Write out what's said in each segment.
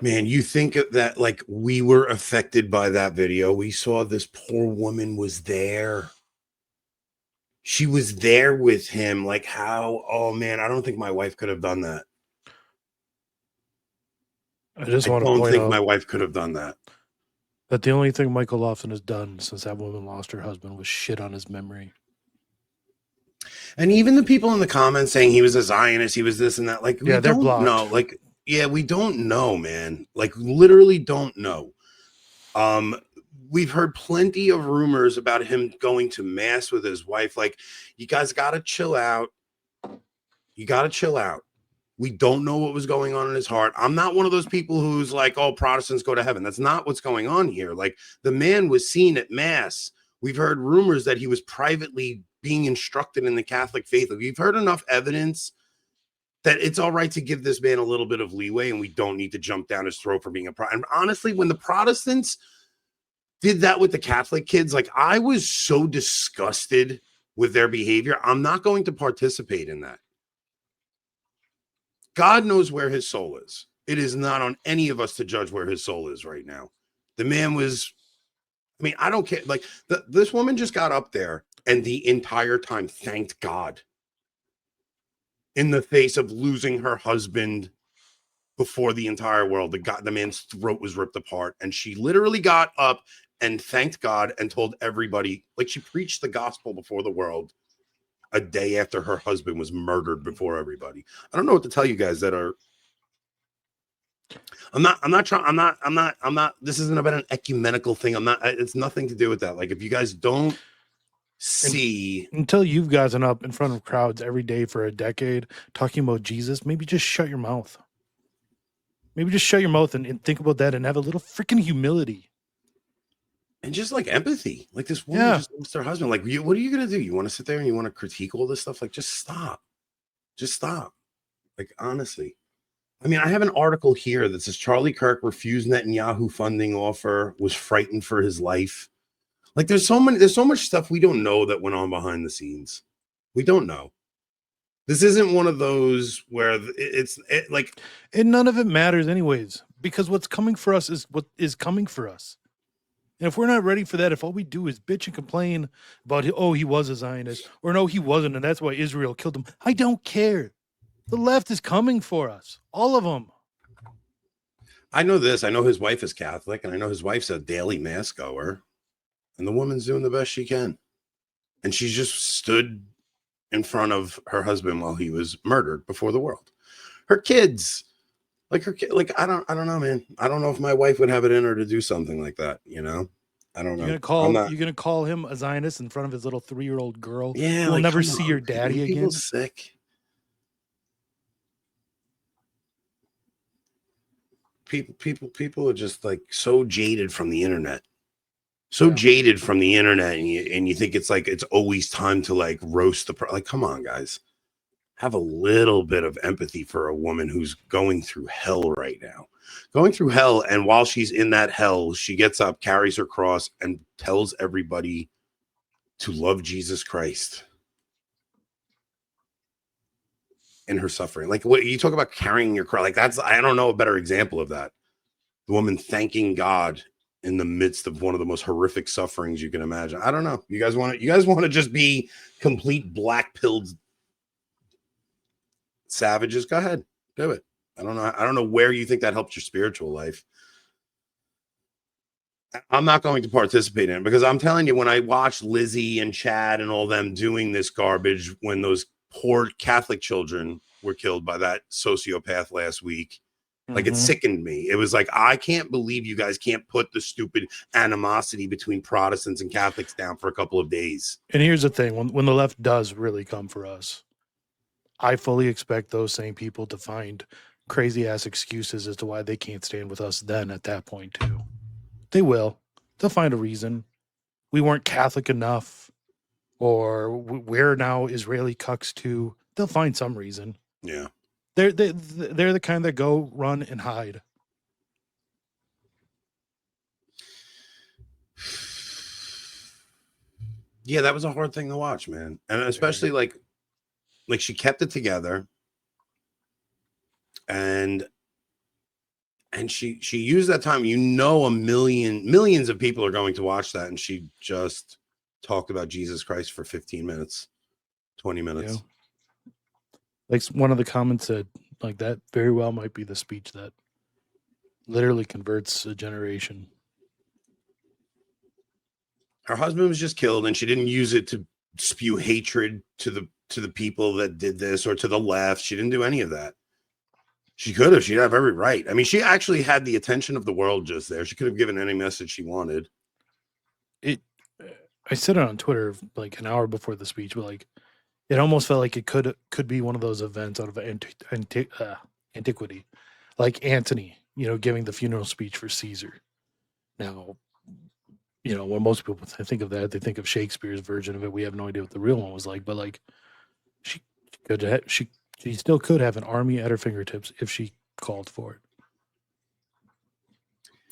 Man, you think that like we were affected by that video. We saw this poor woman was there. She was there with him. Like how, oh man, I don't think my wife could have done that. I just I want to don't point think my out wife could have done that. that the only thing Michael Lofton has done since that woman lost her husband was shit on his memory. And even the people in the comments saying he was a Zionist, he was this and that, like we Yeah, they're don't know. blocked. Like, yeah, we don't know, man. Like literally don't know. Um, we've heard plenty of rumors about him going to mass with his wife. Like, you guys gotta chill out. You gotta chill out. We don't know what was going on in his heart. I'm not one of those people who's like, oh, Protestants go to heaven. That's not what's going on here. Like, the man was seen at mass. We've heard rumors that he was privately being instructed in the Catholic faith. We've heard enough evidence that it's all right to give this man a little bit of leeway, and we don't need to jump down his throat for being a Protestant. And honestly, when the Protestants did that with the Catholic kids, like I was so disgusted with their behavior. I'm not going to participate in that. God knows where his soul is. It is not on any of us to judge where his soul is right now. The man was, I mean, I don't care. Like this woman just got up there and the entire time thanked God in the face of losing her husband before the entire world. The man's throat was ripped apart, and she literally got up and thanked God and told everybody, like she preached the gospel before the world a day after her husband was murdered before everybody. I don't know what to tell you guys that are. I'm not trying. I'm not. This isn't about an ecumenical thing. I'm not. It's nothing to do with that. Like if you guys don't And see, until you've gotten up in front of crowds every day for a decade talking about Jesus, maybe just shut your mouth. Maybe just shut your mouth and think about that and have a little freaking humility. and just like empathy, like this woman Yeah. just lost her husband. Like, what are you gonna do? You want to sit there and you want to critique all this stuff? Like, just stop. Just stop. Like, honestly. I mean, I have an article here that says Charlie Kirk refused Netanyahu funding offer, was frightened for his life. Like, there's so much stuff we don't know that went on behind the scenes. We don't know. This isn't one of those where like, And none of it matters anyways, because what's coming for us is what is coming for us. And if we're not ready for that, if all we do is bitch and complain about, oh, he was a Zionist, or no, he wasn't, and that's why Israel killed him, I don't care. The left is coming for us, all of them. I know this. I know his wife is Catholic, and I know his wife's a daily mass goer, and the woman's doing the best she can. And she's just stood in front of her husband while he was murdered before the world. Her kids, like her kid, like I don't know, man. I don't know if my wife would have it in her to do something like that. You know, I don't know. I'm not. You're gonna call him a Zionist in front of his little 3-year-old girl Yeah, who will like never come see on, your man. daddy You people again? sick. People are just like so jaded from the internet. So Yeah. jaded from the internet, and you think it's like it's always time to like roast like come on, guys. Have a little bit of empathy for a woman who's going through hell right now. Going through hell, and while she's in that hell, she gets up, carries her cross, and tells everybody to love Jesus Christ in her suffering. Like what you talk about carrying your cross, like that's I don't know a better example of that. The woman thanking God in the midst of one of the most horrific sufferings you can imagine. I don't know. You guys want to just be complete black pilled savages? Go ahead. Do it. I don't know. I don't know where you think that helps your spiritual life. I'm not going to participate in it because I'm telling you, when I watch Lizzie and Chad and all them doing this garbage, when those poor Catholic children were killed by that sociopath last week, like it sickened me. It was like, I can't believe you guys can't put the stupid animosity between Protestants and Catholics down for a couple of days. And here's the thing: when the left does really come for us, I fully expect those same people to find crazy ass excuses as to why they can't stand with us. Then at that point too, they will. They'll find a reason. We weren't Catholic enough, or we're now Israeli cucks too. They'll find some reason. Yeah. They're the kind that go run and hide. Yeah, that was a hard thing to watch, man. And especially like she kept it together. And And she used that time. Millions of people are going to watch that, and she just talked about Jesus Christ for 15 minutes, 20 minutes. Yeah. Like one of the comments said, like that very well might be the speech that literally converts a generation. Her husband was just killed, and she didn't use it to spew hatred to the people that did this or to the left. She didn't do any of that. She could have. She'd have every right. I mean, she actually had the attention of the world just there. She could have given any message she wanted. I said it on Twitter like an hour before the speech, but like it almost felt like it could be one of those events out of antiquity, like Antony, giving the funeral speech for Caesar. Now, when most people think of that, they think of Shakespeare's version of it. We have no idea what the real one was like, but like she still could have an army at her fingertips if she called for it.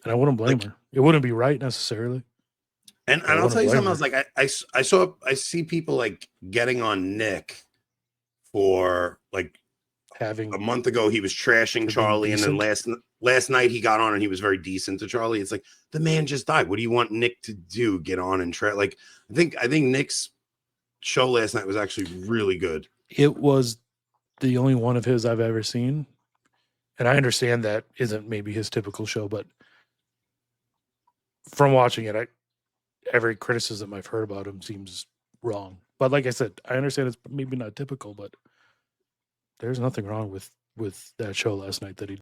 And I wouldn't blame her. It wouldn't be right necessarily. And I'll tell you something else. Like I see people like getting on Nick for like having a month ago he was trashing Charlie, and then last night he got on and he was very decent to Charlie. It's like the man just died. What do you want Nick to do? Get on and try? Like I think Nick's show last night was actually really good. It was the only one of his I've ever seen, and I understand that isn't maybe his typical show, but from watching it, every criticism I've heard about him seems wrong. But like I said, I understand it's maybe not typical, but there's nothing wrong with that show last night that he